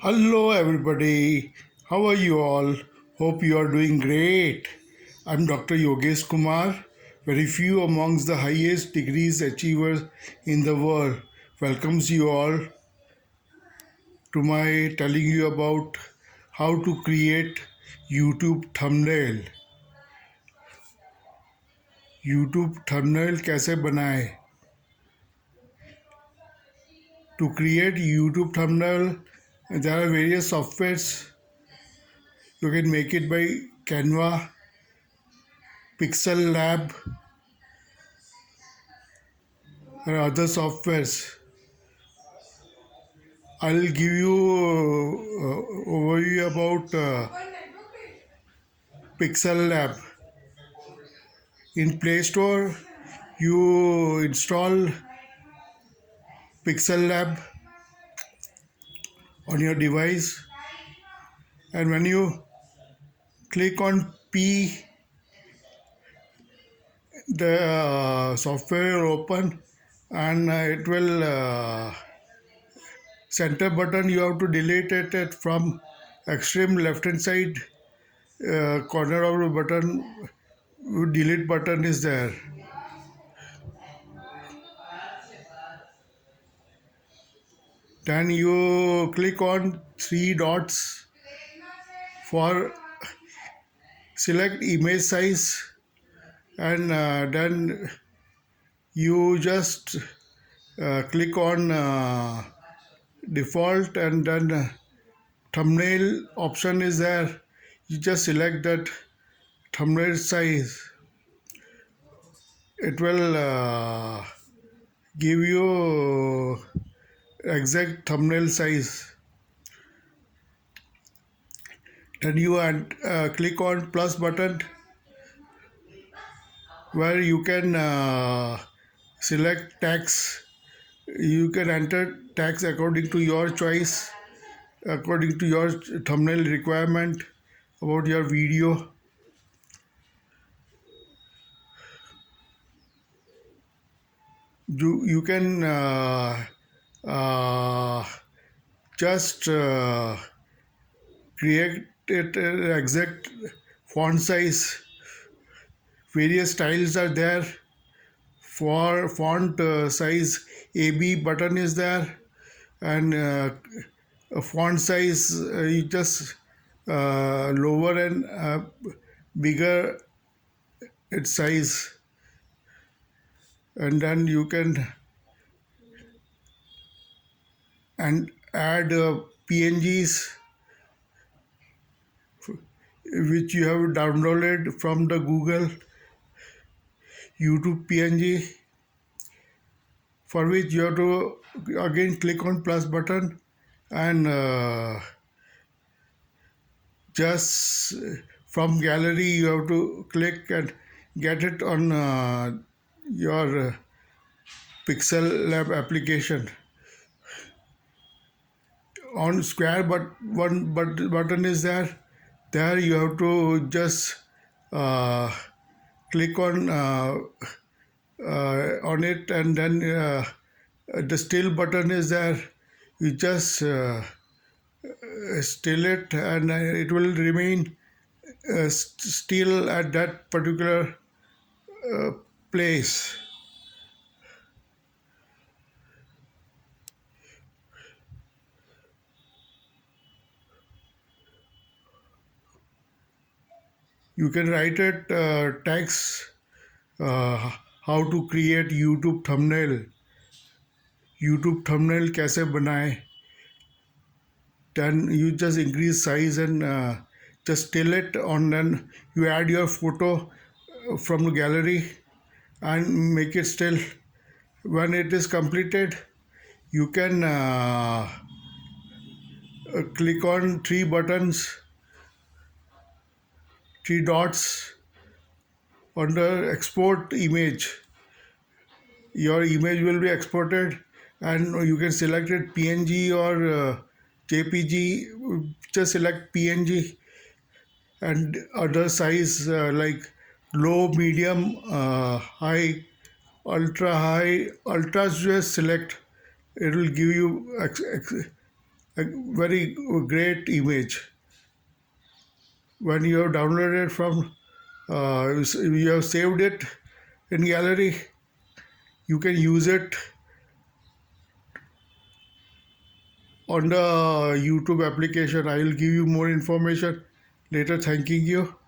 Hello, everybody. How are you all? Hope you are doing great. I'm Dr. Yogesh Kumar, very few amongst the highest degrees achievers in the world. Welcomes you all to my telling you about how to create YouTube thumbnail. YouTube thumbnail कैसे बनाएं? To create YouTube thumbnail, there are various softwares. You can make it by Canva, Pixel Lab, and other softwares. I'll give you overview about Pixel Lab. In Play Store, you install Pixel Lab on your device, and when you click on P, the software will open, and it will center button. You have to delete it from extreme left hand side corner of the button. Delete button is there. Then you click on three dots for select image size, and then you just click on default, and then thumbnail option is there. You just select that thumbnail size. It will give you exact thumbnail size. Then you click on plus button where you can select text. You can enter text according to your choice, according to your thumbnail requirement about your video. You can uh, just create it exact font size. Various styles are there. For font size, AB button is there, and a font size you just lower and bigger its size, and then you can and add PNGs which you have downloaded from the Google YouTube PNG, for which you have to again click on plus button and just from gallery you have to click and get it on your Pixel Lab application. On square but one button is there. There you have to just uh, click on it, and then the still button is there. You just still it, and it will remain still at that particular uh, place. You can write it text how to create YouTube thumbnail. YouTube thumbnail कैसे बनाएं. Then you just increase size and just tell it on. Then you add your photo from the gallery and make it still. When it is completed, you can click on three buttons, three dots under export image. Your image will be exported, and you can select it PNG or JPG. Just select PNG, and other size like low, medium, high, ultra high. Ultra, just select. It will give you a very great image. When you have downloaded from, you have saved it in gallery, you can use it on the YouTube application. I will give you more information later. Thanking you.